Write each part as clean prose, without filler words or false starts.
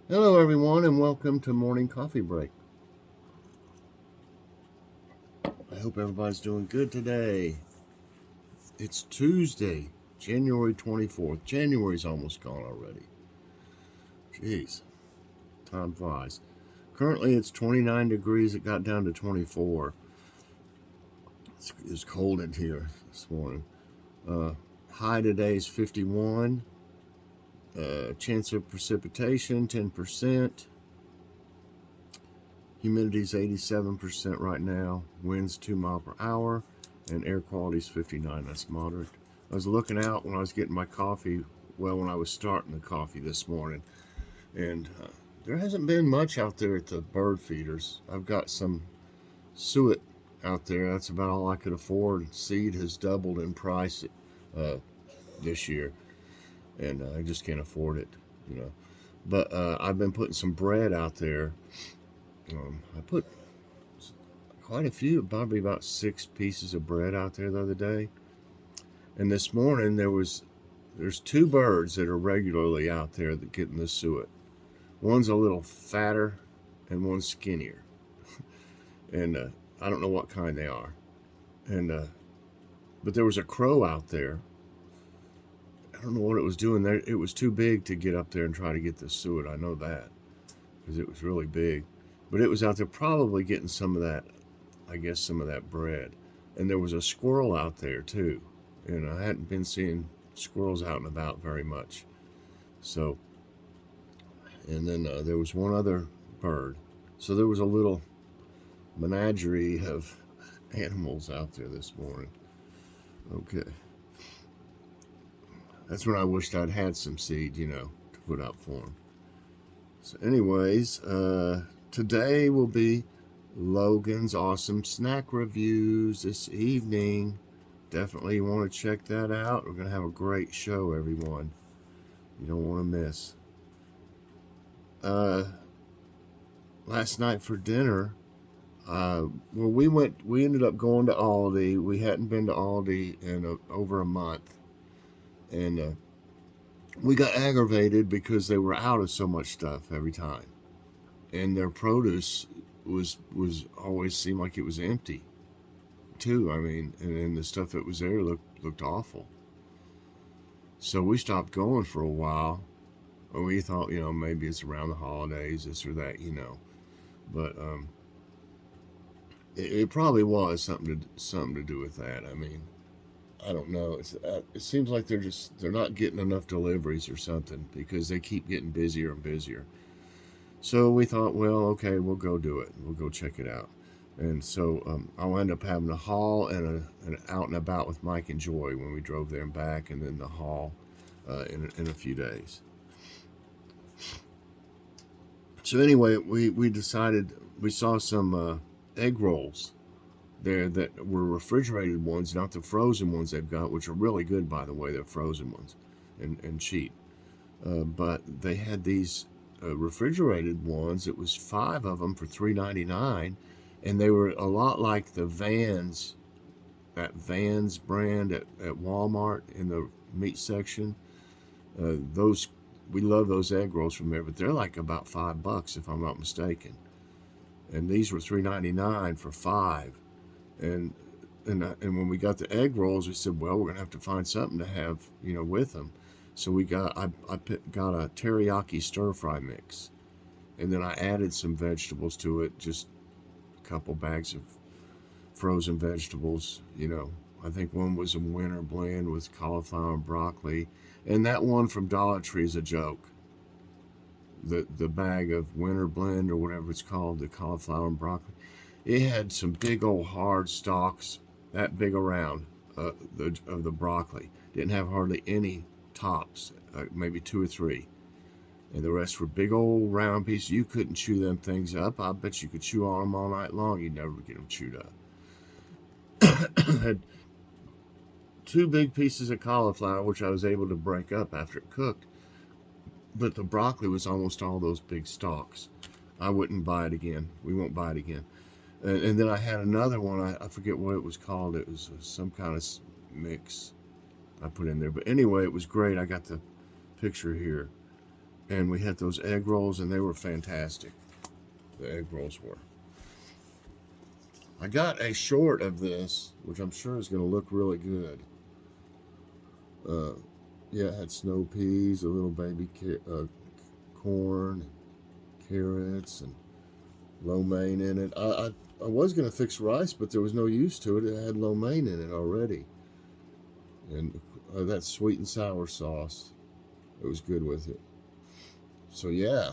Hello, everyone, and welcome to Morning Coffee Break. I hope everybody's doing good today. It's Tuesday, January 24th. January's almost gone already. Jeez, time flies. Currently, it's 29 degrees. It got down to 24. It's cold in here this morning. High today is 51. Chance of precipitation, 10%. Humidity is 87% right now. Winds 2 miles per hour. And air quality is 59. That's moderate. I was looking out when I was getting my coffee, when I was starting the coffee this morning. And there hasn't been much out there at the bird feeders. I've got some suet out there. That's about all I could afford. Seed has doubled in price uh, this year. And I just can't afford it. But I've been putting some bread out there. I put quite a few, probably about 6 pieces of bread out there the other day. And this morning there's 2 birds that are regularly out there that get in the suet. One's a little fatter and one's skinnier. And I don't know what kind they are. And but there was a crow out there. I don't know what it was doing there. It was too big to get up there and try to get the suet. I know that because it was really big. But it was out there probably getting some of that, I guess, some of that bread. And there was a squirrel out there too. And I hadn't been seeing squirrels out and about very much. So, and then there was one other bird. So there was a little menagerie of animals out there this morning. Okay. That's when I wished I'd had some seed, to put out for them. So, anyways, today will be Logan's Awesome Snack Reviews this evening. Definitely want to check that out. We're going to have a great show, everyone. You don't want to miss. Last night for dinner, we ended up going to Aldi. We hadn't been to Aldi in over a month. And we got aggravated because they were out of so much stuff every time. And their produce was always seemed like it was empty too. I mean, and the stuff that was there looked awful. So we stopped going for a while. We thought, maybe it's around the holidays, this or that. But it probably was something to do with that. I mean, I don't know. It seems like they're not getting enough deliveries or something because they keep getting busier and busier. So we thought, well, okay, we'll go do it. We'll go check it out. And so I'll end up having a haul and an out and about with Mike and Joy when we drove there and back, and then the haul in a few days. So anyway, we decided, we saw some egg rolls there that were refrigerated ones, not the frozen ones they've got, which are really good, by the way. They're frozen ones and cheap. But they had these refrigerated ones. It was 5 of them for $3.99, and they were a lot like the Vans, that Vans brand at Walmart in the meat section. Those we love those egg rolls from there, but they're like about $5 if I'm not mistaken. And these were $3.99 for 5. And when we got the egg rolls, we said, well, we're gonna have to find something to have, with them. So I got a teriyaki stir fry mix, and then I added some vegetables to it, just a couple bags of frozen vegetables. I think one was a winter blend with cauliflower and broccoli, and that one from Dollar Tree is a joke. The bag of winter blend or whatever it's called, the cauliflower and broccoli, it had some big old hard stalks, that big around of the broccoli. Didn't have hardly any tops, maybe 2 or 3, and the rest were big old round pieces. You couldn't chew them things up. I bet you could chew on them all night long. You'd never get them chewed up. Had 2 big pieces of cauliflower, which I was able to break up after it cooked, but the broccoli was almost all those big stalks. I wouldn't buy it again. We won't buy it again. And then I had another one. I forget what it was called. It was some kind of mix I put in there. But anyway, it was great. I got the picture here. And we had those egg rolls, and they were fantastic. The egg rolls were. I got a short of this, which I'm sure is going to look really good. Yeah, it had snow peas, a little baby corn, carrots, and lo mein in it. I was going to fix rice, but there was no use to it. It had lo mein in it already. And that sweet and sour sauce, it was good with it. So yeah,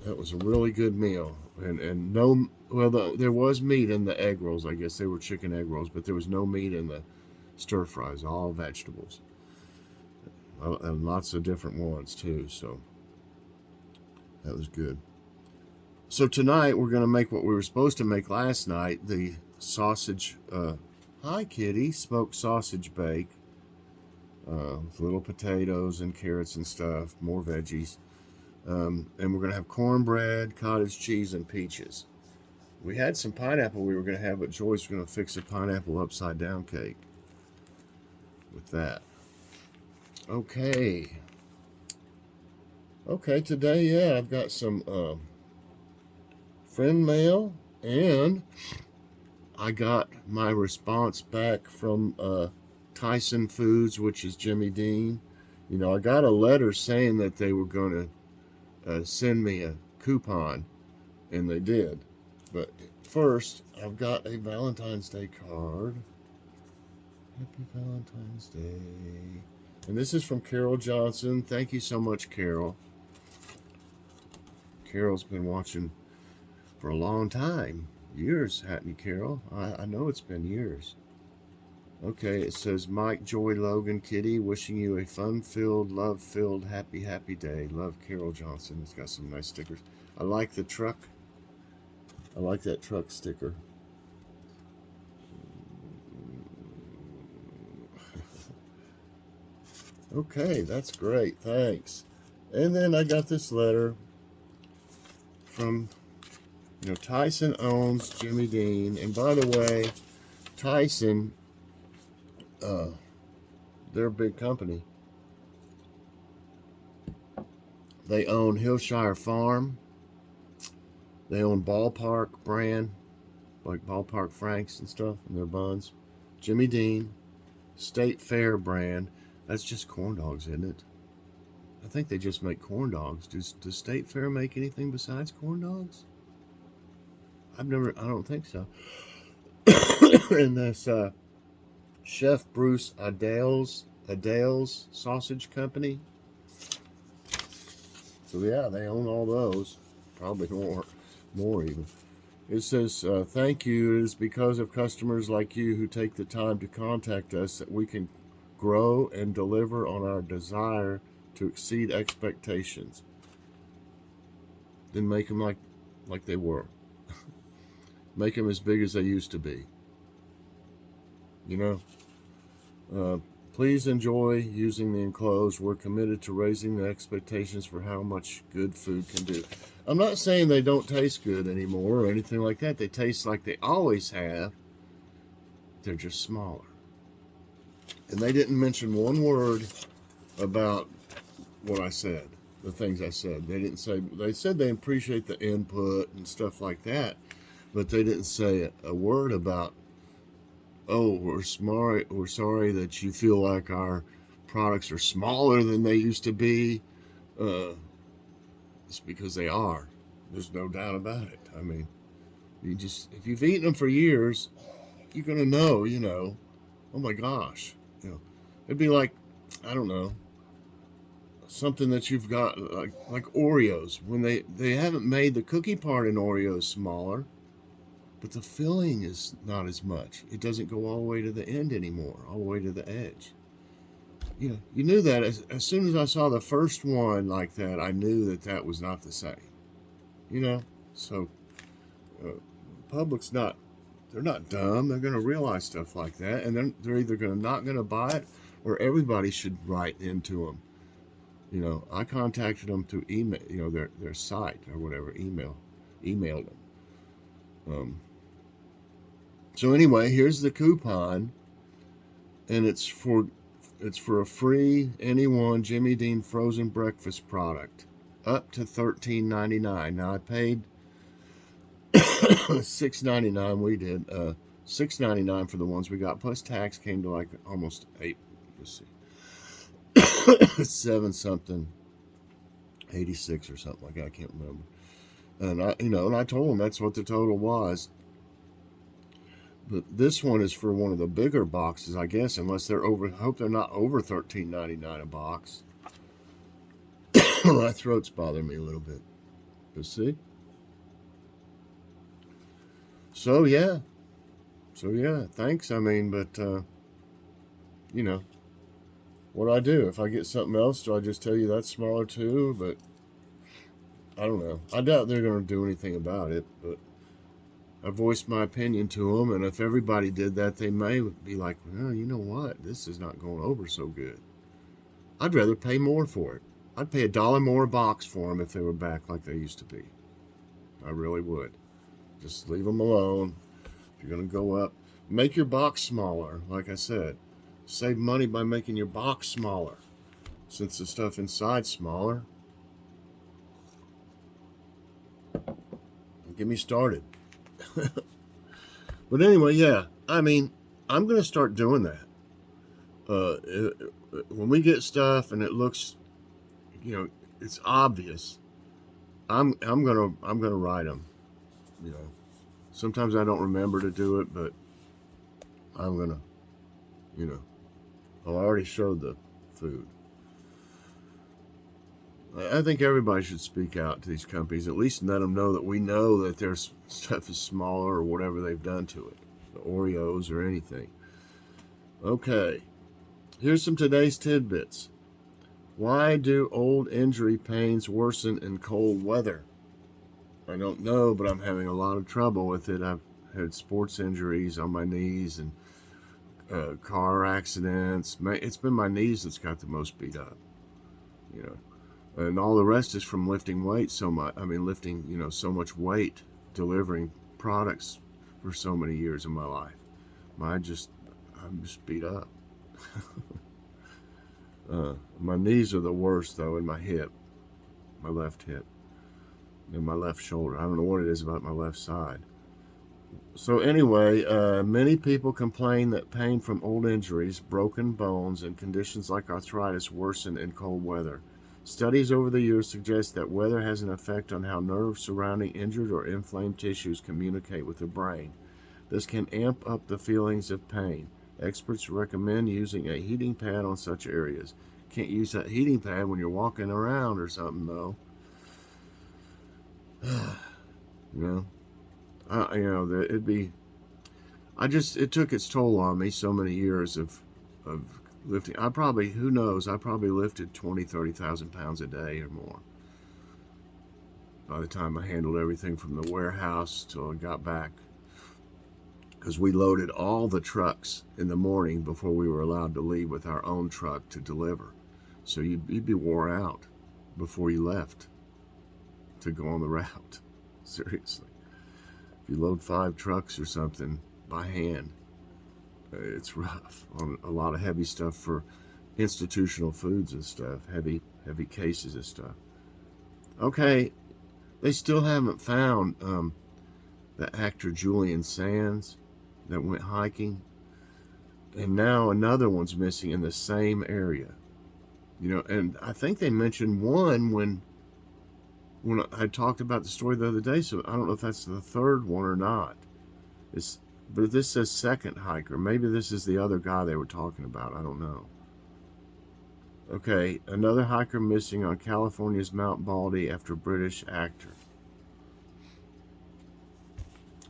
that was a really good meal. And no, well, there was meat in the egg rolls. I guess they were chicken egg rolls, but there was no meat in the stir fries, all vegetables. And lots of different ones too, so that was good. So tonight we're going to make what we were supposed to make last night, the sausage, hi kitty, smoked sausage bake, with little potatoes and carrots and stuff, more veggies. And we're going to have cornbread, cottage cheese, and peaches. We had some pineapple we were going to have, but Joyce was going to fix a pineapple upside down cake with that. Okay, today, yeah, I've got some friend mail, and I got my response back from Tyson Foods, which is Jimmy Dean. You know, I got a letter saying that they were going to send me a coupon, and they did. But first, I've got a Valentine's Day card. Happy Valentine's Day. And this is from Carol Johnson. Thank you so much, Carol. Carol's been watching for a long time. Years, hadn't you, Carol? I know it's been years. Okay, it says, Mike, Joy, Logan, Kitty, wishing you a fun-filled, love-filled, happy day. Love, Carol Johnson. It's got some nice stickers. I like the truck. I like that truck sticker. Okay, that's great. Thanks. And then I got this letter from, Tyson owns Jimmy Dean. And by the way, Tyson, they're a big company. They own Hillshire Farm. They own Ballpark brand, like Ballpark Franks and stuff, and their buns. Jimmy Dean, State Fair brand. That's just corn dogs, isn't it? I think they just make corn dogs. Does State Fair make anything besides corn dogs? I don't think so. And this Chef Bruce Adale's Sausage Company. So yeah, they own all those. Probably more even. It says, thank you. It is because of customers like you who take the time to contact us that we can grow and deliver on our desire to exceed expectations. Then make them like they were. Make them as big as they used to be. Please enjoy using the enclosed. We're committed to raising the expectations for how much good food can do. I'm not saying they don't taste good anymore or anything like that. They taste like they always have. They're just smaller. And they didn't mention one word about what I said, the things I said. They didn't say, they said they appreciate the input and stuff like that, but they didn't say a word about, oh, we're sorry that you feel like our products are smaller than they used to be. It's because they are. There's no doubt about it. I mean, if you've eaten them for years, you're going to know, oh my gosh, it'd be like, I don't know, something that you've got like Oreos. When they haven't made the cookie part in Oreos smaller, but the filling is not as much. It doesn't go all the way to the end anymore, all the way to the edge. You knew that as soon as I saw the first one like that, I knew that was not the same. So public's they're not dumb. They're going to realize stuff like that, and they're either not going to buy it, or everybody should write into them. I contacted them through email, their site or whatever, emailed them. So anyway, here's the coupon, and it's for a free anyone Jimmy Dean frozen breakfast product. up to $13.99. Now I paid $6.99. We did $6.99 for the ones we got, plus tax came to like almost eight. Let's see, seven something, 86 or something like that. I can't remember. And I told them that's what the total was. But this one is for one of the bigger boxes, I guess, unless they're over. I hope they're not over $13.99 a box. My throat's bothering me a little bit. You see? So yeah. Thanks. I mean, but what do I do? If I get something else, do I just tell you that's smaller too? But I don't know. I doubt they're going to do anything about it. But I voiced my opinion to them, and if everybody did that, they may be like, well, you know what? This is not going over so good. I'd rather pay more for it. I'd pay $1 more a box for them if they were back like they used to be. I really would. Just leave them alone. If you're going to go up, make your box smaller. Like I said, save money by making your box smaller. Since the stuff inside's smaller. Get me started. But anyway, yeah. I mean, I'm going to start doing that. When we get stuff and it looks, it's obvious, I'm gonna write them. Sometimes I don't remember to do it, but I'm gonna, I already showed the food. I think everybody should speak out to these companies, at least let them know that we know that their stuff is smaller or whatever they've done to it, the Oreos or anything. Okay, here's some today's tidbits. Why do old injury pains worsen in cold weather? I don't know, but I'm having a lot of trouble with it. I've had sports injuries on my knees and car accidents. It's been my knees that's got the most beat up, and all the rest is from lifting weight so much. I mean, lifting, so much weight, delivering products for so many years of my life. I'm just beat up. My knees are the worst, though, in my hip, my left hip, and my left shoulder. I don't know what it is about my left side. So anyway, many people complain that pain from old injuries, broken bones, and conditions like arthritis worsen in cold weather. Studies over the years suggest that weather has an effect on how nerves surrounding injured or inflamed tissues communicate with the brain. This can amp up the feelings of pain. Experts recommend using a heating pad on such areas. Can't use that heating pad when you're walking around or something, though. It took its toll on me, so many years of lifting. Who knows, I probably lifted 20, 30,000 pounds a day or more. By the time I handled everything from the warehouse till I got back. Because we loaded all the trucks in the morning before we were allowed to leave with our own truck to deliver. So you'd be wore out before you left to go on the route. Seriously. If you load 5 trucks or something by hand, it's rough. On a lot of heavy stuff for institutional foods and stuff. Heavy cases of stuff. Okay, they still haven't found the actor Julian Sands that went hiking, and now another one's missing in the same area. And I think they mentioned one when I talked about the story the other day, so I don't know if that's the third one or not. But this says second hiker. Maybe this is the other guy they were talking about. I don't know. Okay, another hiker missing on California's Mount Baldy after British actor.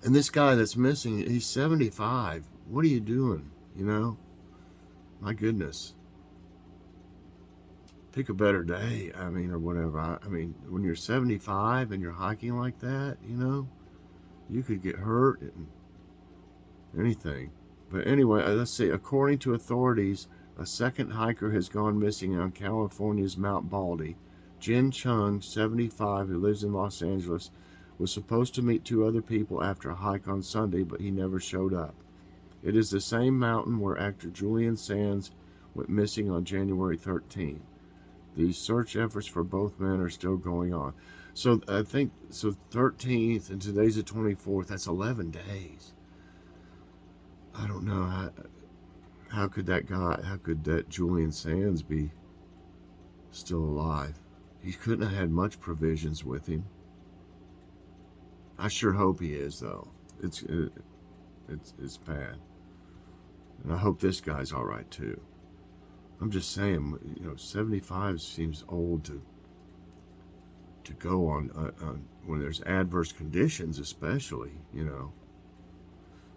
And this guy that's missing, he's 75. What are you doing? My goodness. Pick a better day, or whatever. When you're 75 and you're hiking like that, you could get hurt and anything. But anyway, let's see. According to authorities, a second hiker has gone missing on California's Mount Baldy. Jin Chung, 75, who lives in Los Angeles, was supposed to meet 2 other people after a hike on Sunday, but he never showed up. It is the same mountain where actor Julian Sands went missing on January 13. The search efforts for both men are still going on. So I think, so 13th, and today's the 24th. That's 11 days. I don't know. How could that Julian Sands be still alive? He couldn't have had much provisions with him. I sure hope he is, though. It's bad. And I hope this guy's all right, too. I'm just saying, 75 seems old to go on when there's adverse conditions, especially,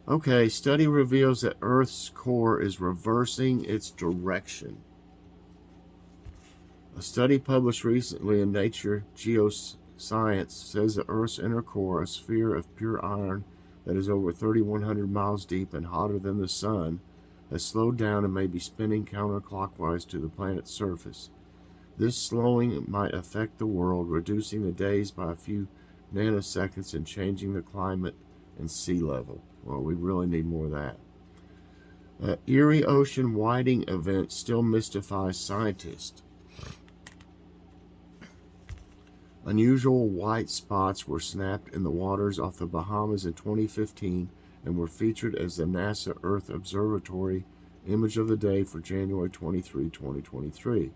Okay, study reveals that Earth's core is reversing its direction. A study published recently in Nature Geoscience says that Earth's inner core, a sphere of pure iron that is over 3,100 miles deep and hotter than the sun, has slowed down and may be spinning counterclockwise to the planet's surface. This slowing might affect the world, reducing the days by a few nanoseconds and changing the climate and sea level. Well, we really need more of that. Erie Ocean whiting event still mystifies scientists. Unusual white spots were snapped in the waters off the Bahamas in 2015 and were featured as the NASA Earth Observatory image of the day for January 23, 2023.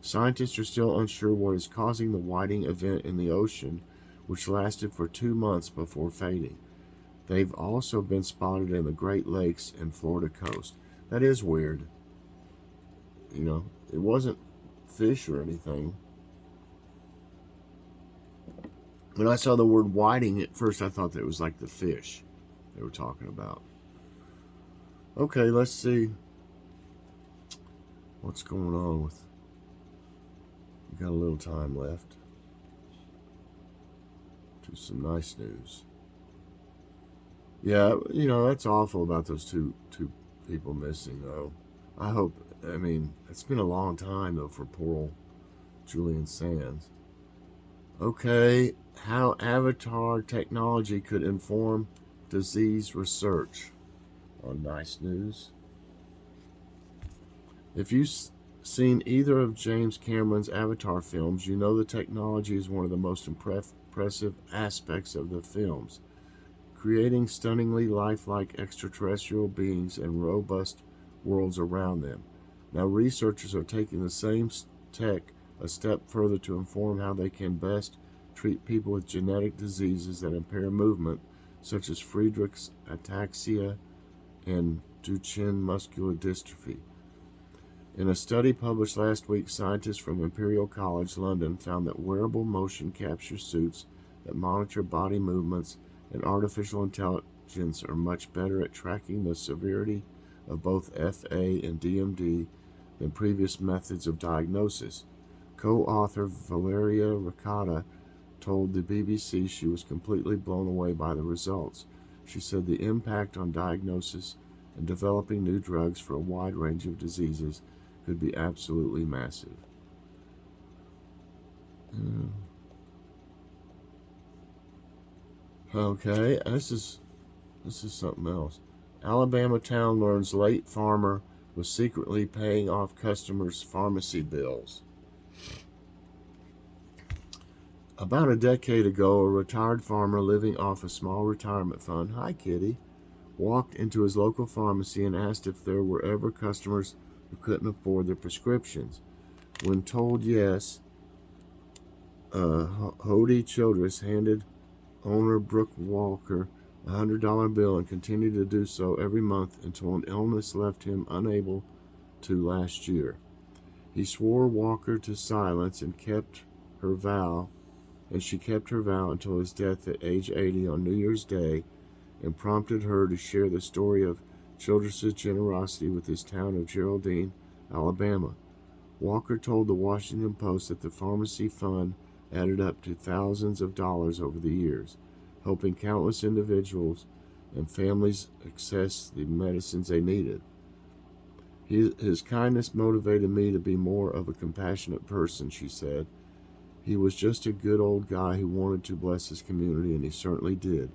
Scientists are still unsure what is causing the whiting event in the ocean, which lasted for 2 months before fading. They've also been spotted in the Great Lakes and Florida coast. That is weird. It wasn't fish or anything. When I saw the word whiting, at first I thought that it was like the fish they were talking about. Okay, let's see what's going on with... We got a little time left. Do some nice news. Yeah, that's awful about those two people missing, though. It's been a long time, though, for poor old Julian Sands. Okay, how avatar technology could inform disease research on Nice News. If you've seen either of James Cameron's Avatar films, you know the technology is one of the most impressive aspects of the films, creating stunningly lifelike extraterrestrial beings and robust worlds around them. Now researchers are taking the same tech a step further to inform how they can best treat people with genetic diseases that impair movement, such as Friedreich's ataxia and Duchenne muscular dystrophy. In a study published last week, scientists from Imperial College London found that wearable motion capture suits that monitor body movements and artificial intelligence are much better at tracking the severity of both FA and DMD than previous methods of diagnosis. Co-author Valeria Ricotta told the BBC she was completely blown away by the results. She said the impact on diagnosis and developing new drugs for a wide range of diseases could be absolutely massive. Okay, this is something else. Alabama town learns late farmer was secretly paying off customers' pharmacy bills. About a decade ago, a retired farmer living off a small retirement fund, hi kitty, walked into his local pharmacy and asked if there were ever customers who couldn't afford their prescriptions. When told yes, Hody Childress handed owner Brooke Walker a $100 bill and continued to do so every month until an illness left him unable to last year. He swore Walker to silence and she kept her vow until his death at age 80 on New Year's Day, and prompted her to share the story of Childress's generosity with his town of Geraldine, Alabama. Walker told the Washington Post that the pharmacy fund added up to thousands of dollars over the years, helping countless individuals and families access the medicines they needed. His kindness motivated me to be more of a compassionate person, she said. He was just a good old guy who wanted to bless his community, and he certainly did.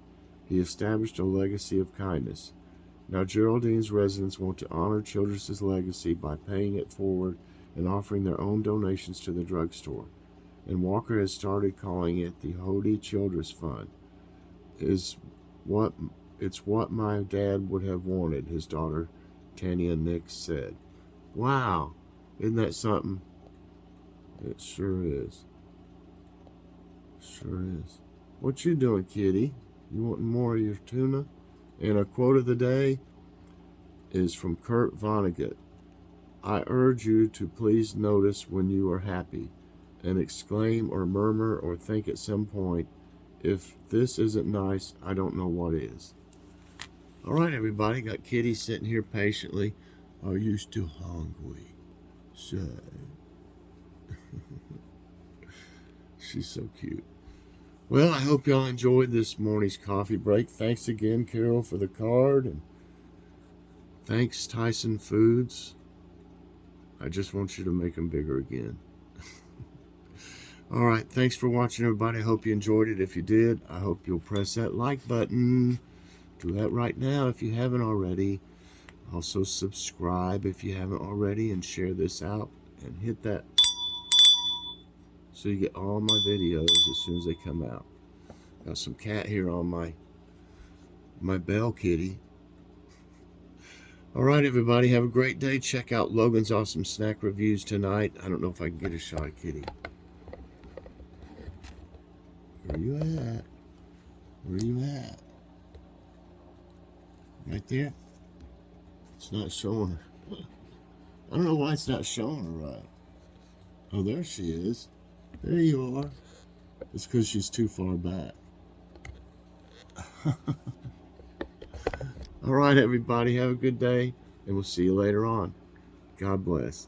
He established a legacy of kindness. Now Geraldine's residents want to honor Childress's legacy by paying it forward and offering their own donations to the drugstore. And Walker has started calling it the Hody Children's Fund. Is what It's what my dad would have wanted, his daughter Tanya Nix said. Wow, isn't that something? It sure is. Sure is. What you doing, kitty? You wanting more of your tuna? And a quote of the day is from Kurt Vonnegut. I urge you to please notice when you are happy, and exclaim or murmur or think at some point, if this isn't nice, I don't know what is. All right, everybody, got Kitty sitting here patiently. Are you still hungry? Say. She's so cute. Well, I hope y'all enjoyed this morning's coffee break. Thanks again, Carol, for the card, and thanks, Tyson Foods. I just want you to make them bigger again. All right, thanks for watching, everybody. I hope you enjoyed it. If you did, I hope you'll press that like button. Do that right now if you haven't already. Also subscribe if you haven't already, and share this out, and hit that so you get all my videos as soon as they come out. Got some cat here on my bell kitty. All right, everybody, have a great day. Check out Logan's awesome snack reviews tonight. I don't know if I can get a shot of Kitty. Where you at? Where you at? Right there? It's not showing her. I don't know why it's not showing her right. Oh, there she is. There you are. It's because she's too far back. All right, everybody, have a good day, and we'll see you later on. God bless.